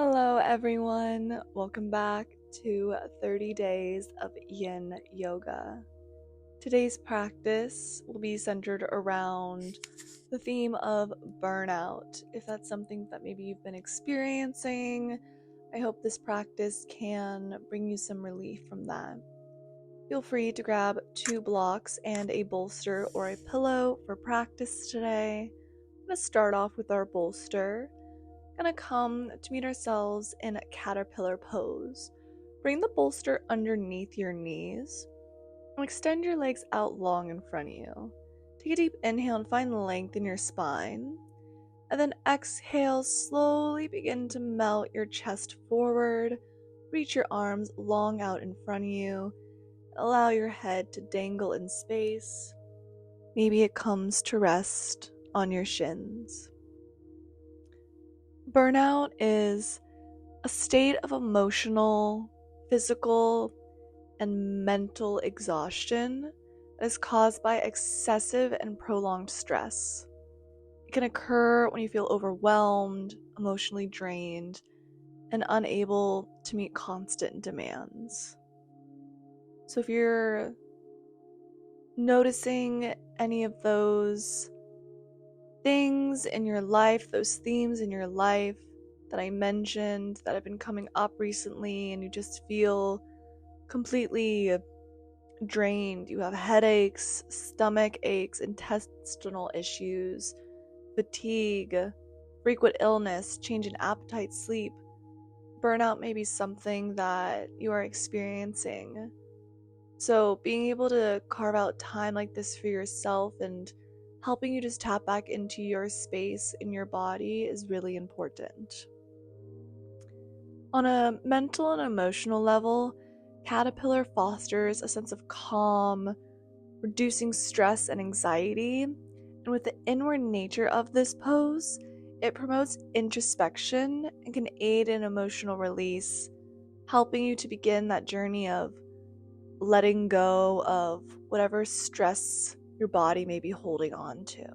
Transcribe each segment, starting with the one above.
Hello, everyone. Welcome back to 30 Days of Yin Yoga. Today's practice will be centered around the theme of burnout. If that's something that maybe you've been experiencing, I hope this practice can bring you some relief from that. Feel free to grab 2 blocks and a bolster or a pillow for practice today. I'm going to start off with our bolster. Gonna come to meet ourselves in a caterpillar pose. Bring the bolster underneath your knees and extend your legs out long in front of you. Take a deep inhale and find length in your spine. And then exhale, slowly begin to melt your chest forward. Reach your arms long out in front of you. Allow your head to dangle in space. Maybe it comes to rest on your shins. Burnout is a state of emotional, physical, and mental exhaustion that is caused by excessive and prolonged stress. It can occur when you feel overwhelmed, emotionally drained, and unable to meet constant demands. So if you're noticing any of those things in your life, those themes in your life that I mentioned that have been coming up recently, and you just feel completely drained, you have headaches, stomach aches, intestinal issues, fatigue, frequent illness, change in appetite, sleep, burnout may be something that you are experiencing. So being able to carve out time like this for yourself and helping you just tap back into your space in your body is really important. On a mental and emotional level, Caterpillar fosters a sense of calm, reducing stress and anxiety. And with the inward nature of this pose, it promotes introspection and can aid in emotional release, helping you to begin that journey of letting go of whatever stress your body may be holding on to.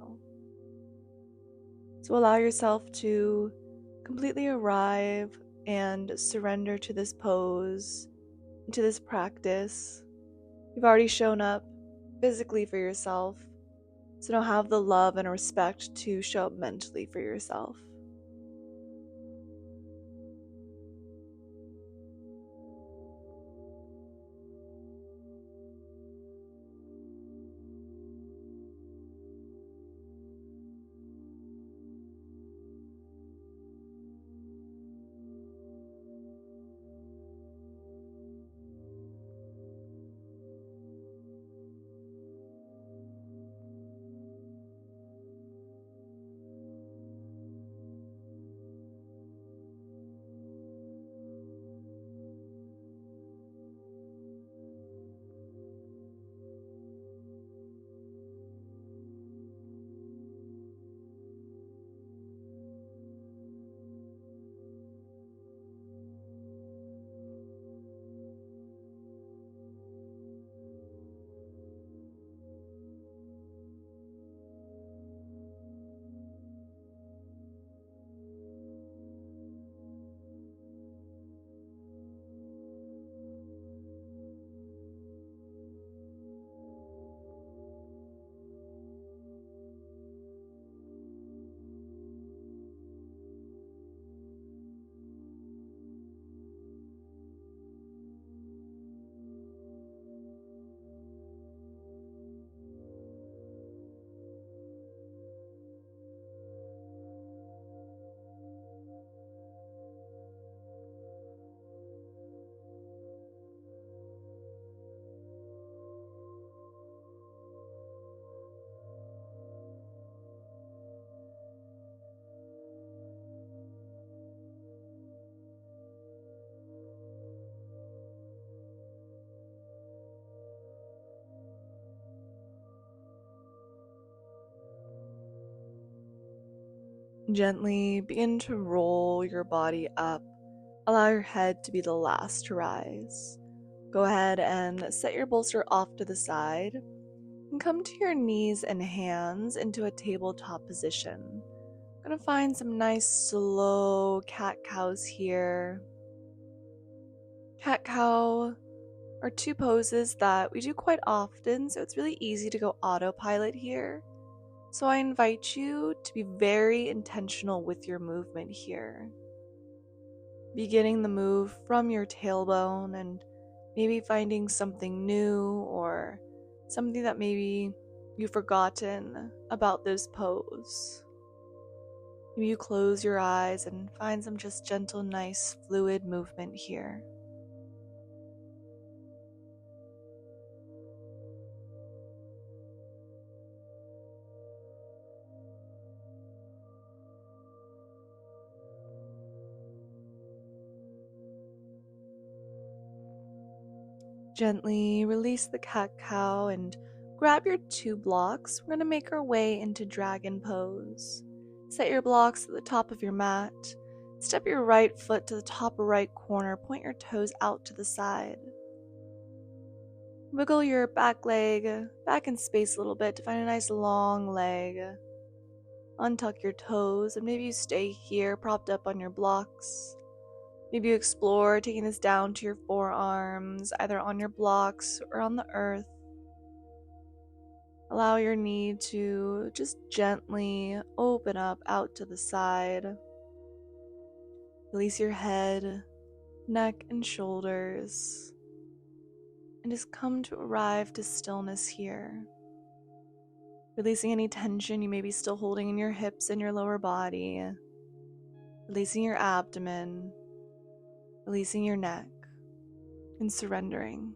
So allow yourself to completely arrive and surrender to this pose, to this practice. You've already shown up physically for yourself, so now have the love and respect to show up mentally for yourself. Gently begin to roll your body up. Allow your head to be the last to rise. Go ahead and set your bolster off to the side and come to your knees and hands into a tabletop position. Gonna find some nice slow cat cows here. Cat cow are two poses that we do quite often, so it's really easy to go autopilot here. So I invite you to be very intentional with your movement here. Beginning the move from your tailbone and maybe finding something new or something that maybe you've forgotten about this pose. Maybe you close your eyes and find some just gentle, nice, fluid movement here. Gently release the cat-cow and grab your 2 blocks. We're going to make our way into dragon pose. Set your blocks at the top of your mat. Step your right foot to the top right corner. Point your toes out to the side. Wiggle your back leg back in space a little bit to find a nice long leg. Untuck your toes and maybe you stay here propped up on your blocks. Maybe you explore taking this down to your forearms, either on your blocks or on the earth. Allow your knee to just gently open up out to the side. Release your head, neck, and shoulders. And just come to arrive to stillness here. Releasing any tension you may be still holding in your hips and your lower body. Releasing your abdomen. Releasing your neck. And surrendering.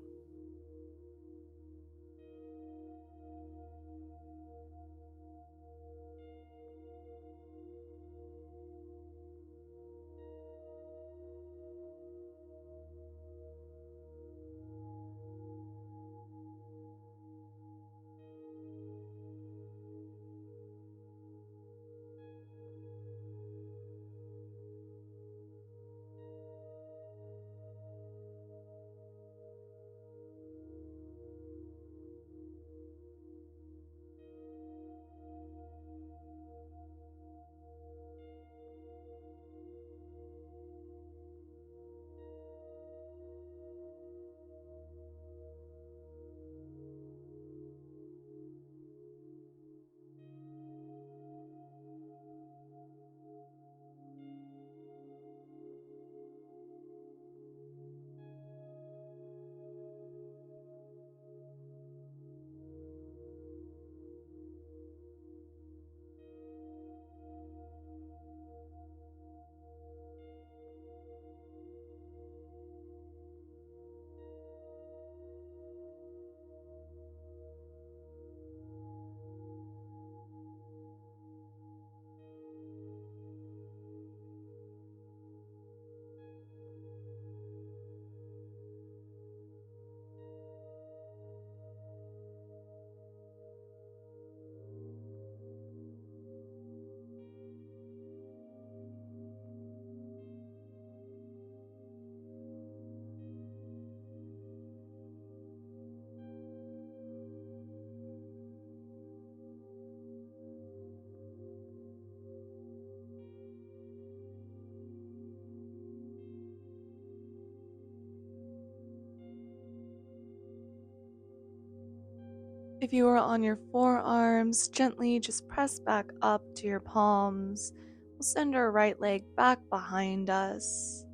If you are on your forearms, gently just press back up to your palms. We'll send our right leg back behind us.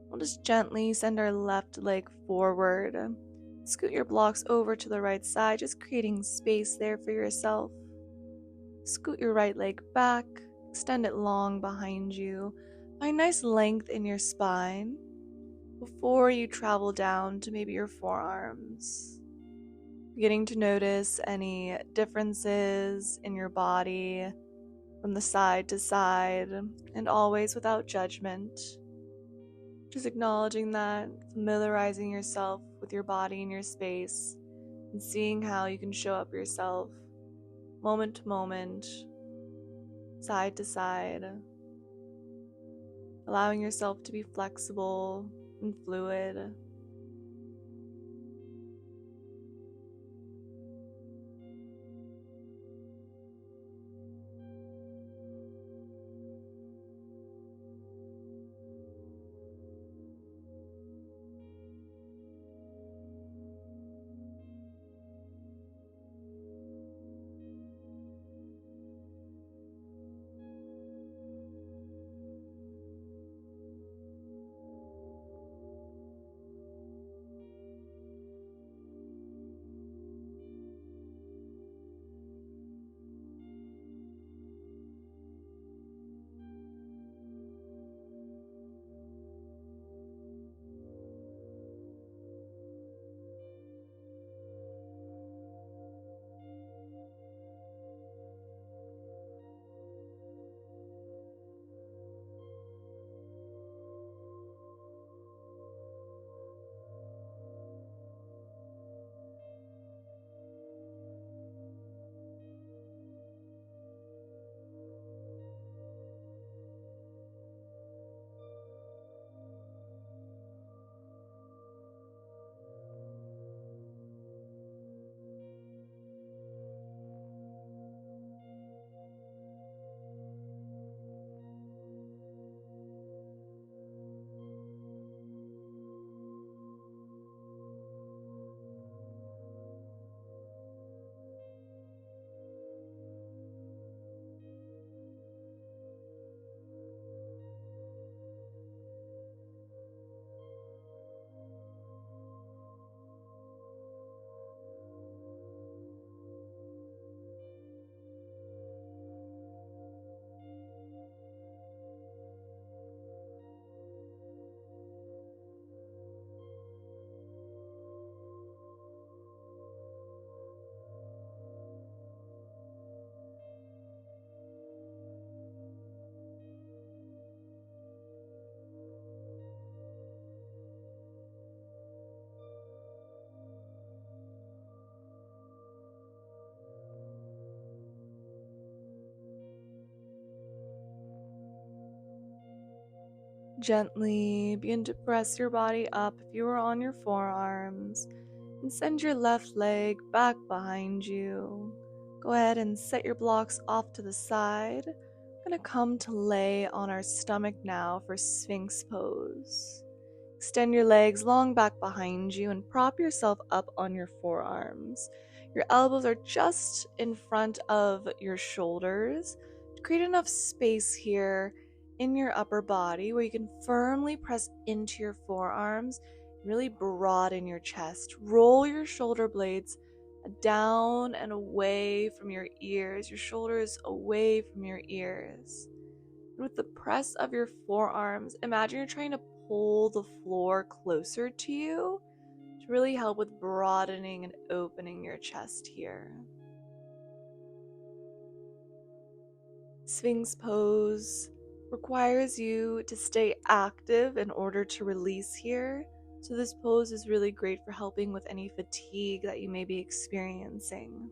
We'll just gently send our left leg forward. Scoot your blocks over to the right side, just creating space there for yourself. Scoot your right leg back, extend it long behind you. Find nice length in your spine before you travel down to maybe your forearms. Beginning to notice any differences in your body from the side to side, and always without judgment. Just acknowledging that, familiarizing yourself with your body and your space, and seeing how you can show up yourself moment to moment, side to side, allowing yourself to be flexible and fluid. Gently begin to press your body up if you are on your forearms and send your left leg back behind you. Go ahead and set your blocks off to the side. We're going to come to lay on our stomach now for Sphinx pose. Extend your legs long back behind you and prop yourself up on your forearms. Your elbows are just in front of your shoulders to create enough space here in your upper body where you can firmly press into your forearms and really broaden your chest. Roll your shoulder blades down and away from your ears, your shoulders away from your ears. With the press of your forearms, imagine you're trying to pull the floor closer to you to really help with broadening and opening your chest here. Sphinx pose requires you to stay active in order to release here. So this pose is really great for helping with any fatigue that you may be experiencing.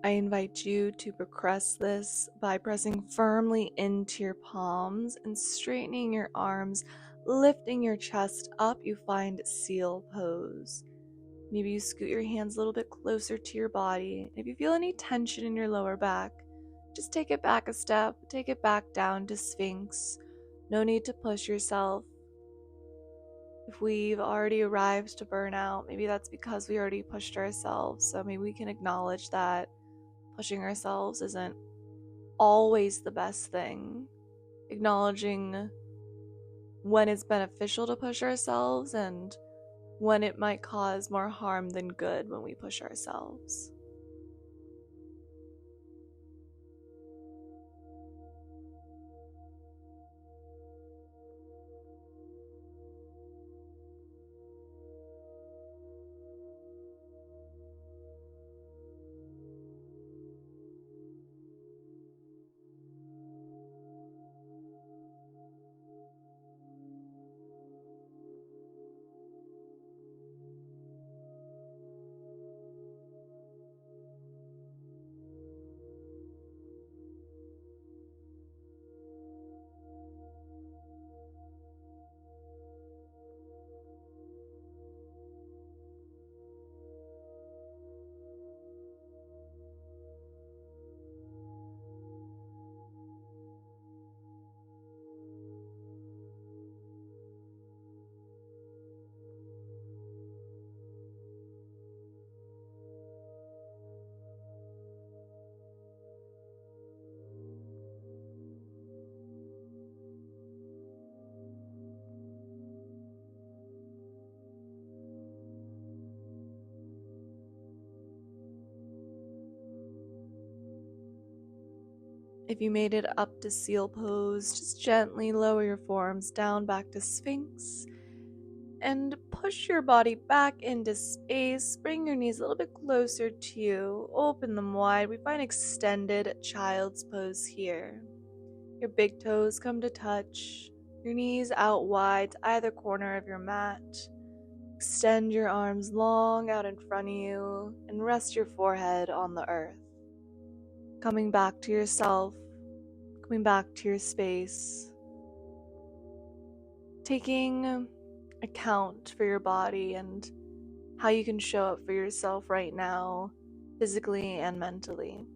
I invite you to progress this by pressing firmly into your palms and straightening your arms, lifting your chest up. You find seal pose. Maybe you scoot your hands a little bit closer to your body. If you feel any tension in your lower back, just take it back a step, take it back down to Sphinx. No need to push yourself. If we've already arrived to burnout, maybe that's because we already pushed ourselves. So maybe we can acknowledge that pushing ourselves isn't always the best thing. Acknowledging when it's beneficial to push ourselves and when it might cause more harm than good when we push ourselves. If you made it up to seal pose, just gently lower your forearms down back to Sphinx and push your body back into space. Bring your knees a little bit closer to you. Open them wide. We find extended child's pose here. Your big toes come to touch. Your knees out wide to either corner of your mat. Extend your arms long out in front of you and rest your forehead on the earth. Coming back to yourself, coming back to your space. taking account for your body and how you can show up for yourself right now, physically and mentally.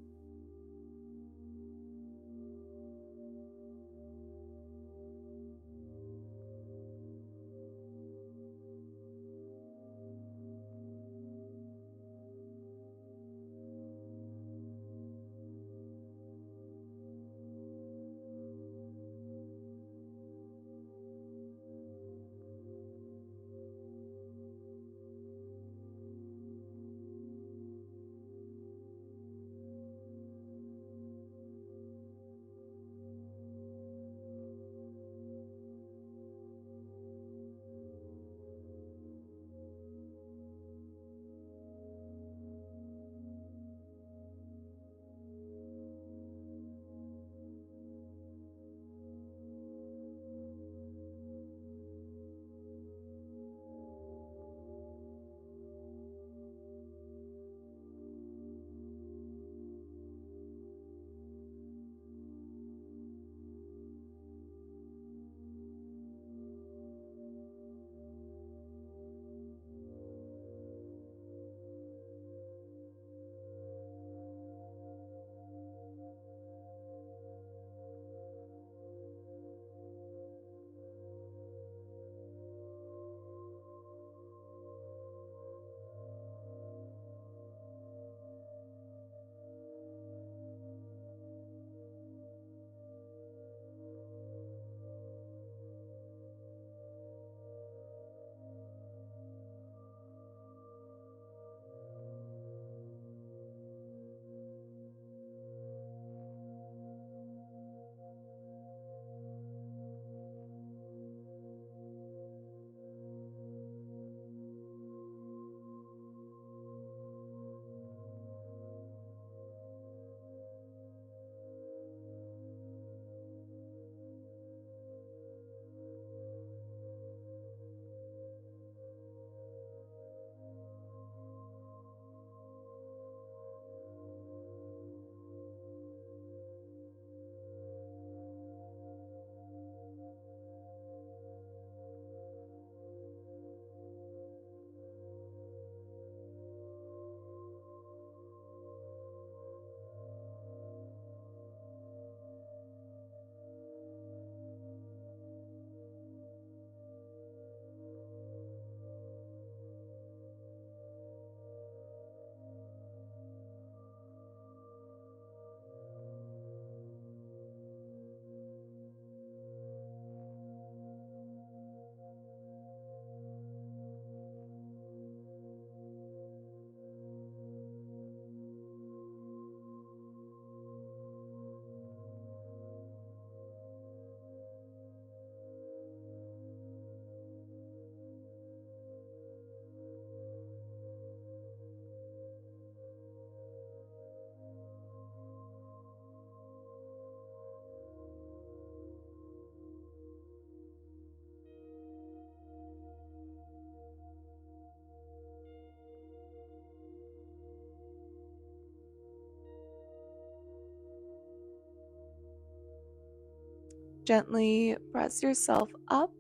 Gently press yourself up.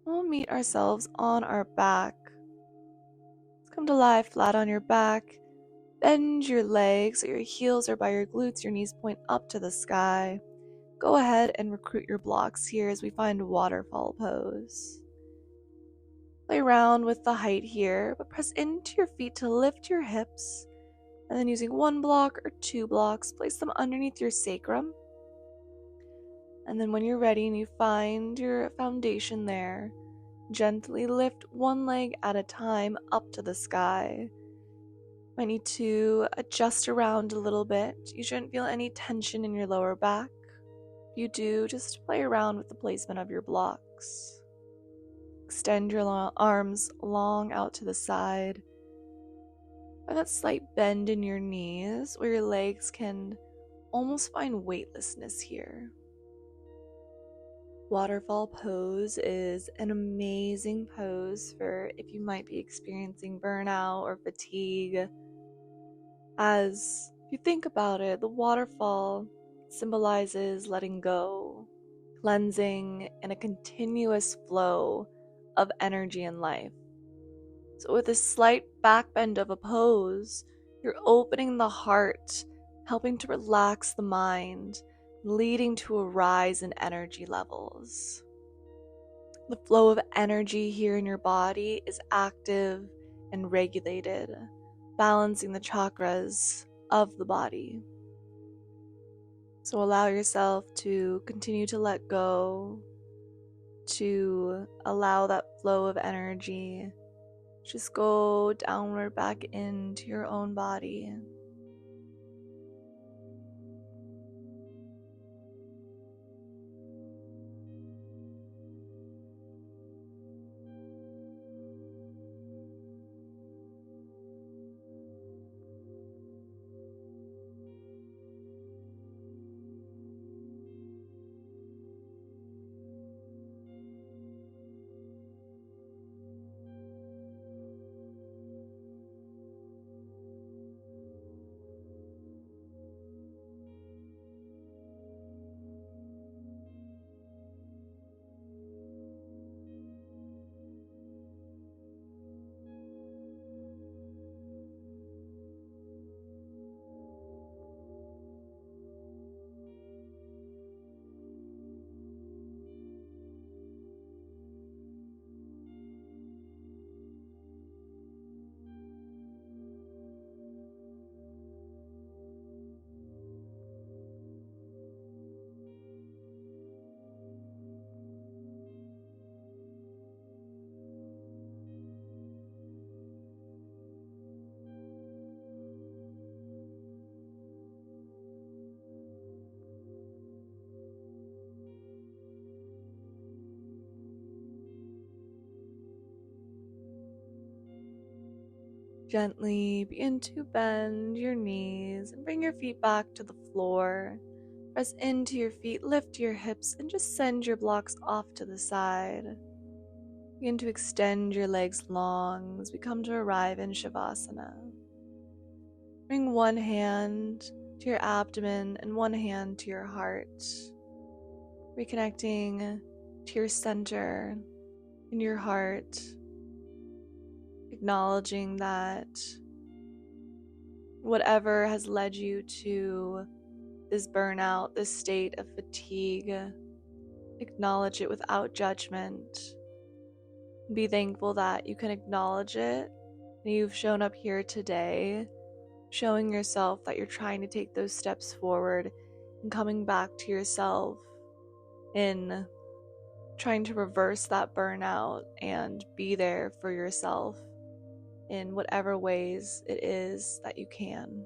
We'll meet ourselves on our back. Let's come to lie flat on your back. Bend your legs so your heels are by your glutes, your knees point up to the sky. Go ahead and recruit your blocks here as we find waterfall pose. Play around with the height here, but press into your feet to lift your hips. And then using one block or two blocks, place them underneath your sacrum. And then when you're ready and you find your foundation there, gently lift one leg at a time up to the sky. Might need to adjust around a little bit. You shouldn't feel any tension in your lower back. If you do, just play around with the placement of your blocks. Extend your arms long out to the side. Find that slight bend in your knees where your legs can almost find weightlessness here. Waterfall pose is an amazing pose for if you might be experiencing burnout or fatigue. As if you think about it, the waterfall symbolizes letting go, cleansing, and a continuous flow of energy in life. So, with a slight backbend of a pose, you're opening the heart, helping to relax the mind, leading to a rise in energy levels. The flow of energy here in your body is active and regulated, balancing the chakras of the body. So allow yourself to continue to let go, to allow that flow of energy just go downward back into your own body. Gently begin to bend your knees and bring your feet back to the floor. Press into your feet, lift your hips, and just send your blocks off to the side. Begin to extend your legs long as we come to arrive in Shavasana. Bring one hand to your abdomen and one hand to your heart. Reconnecting to your center in your heart. Acknowledging that whatever has led you to this burnout, this state of fatigue, acknowledge it without judgment. Be thankful that you can acknowledge it and you've shown up here today, showing yourself that you're trying to take those steps forward and coming back to yourself in trying to reverse that burnout and be there for yourself in whatever ways it is that you can.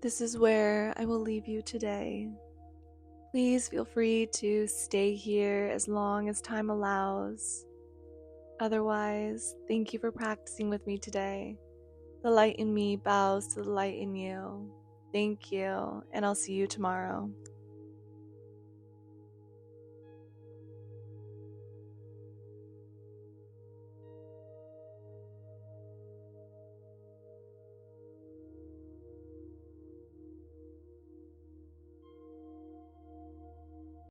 This is where I will leave you today. Please feel free to stay here as long as time allows. Otherwise, thank you for practicing with me today. The light in me bows to the light in you. Thank you, and I'll see you tomorrow.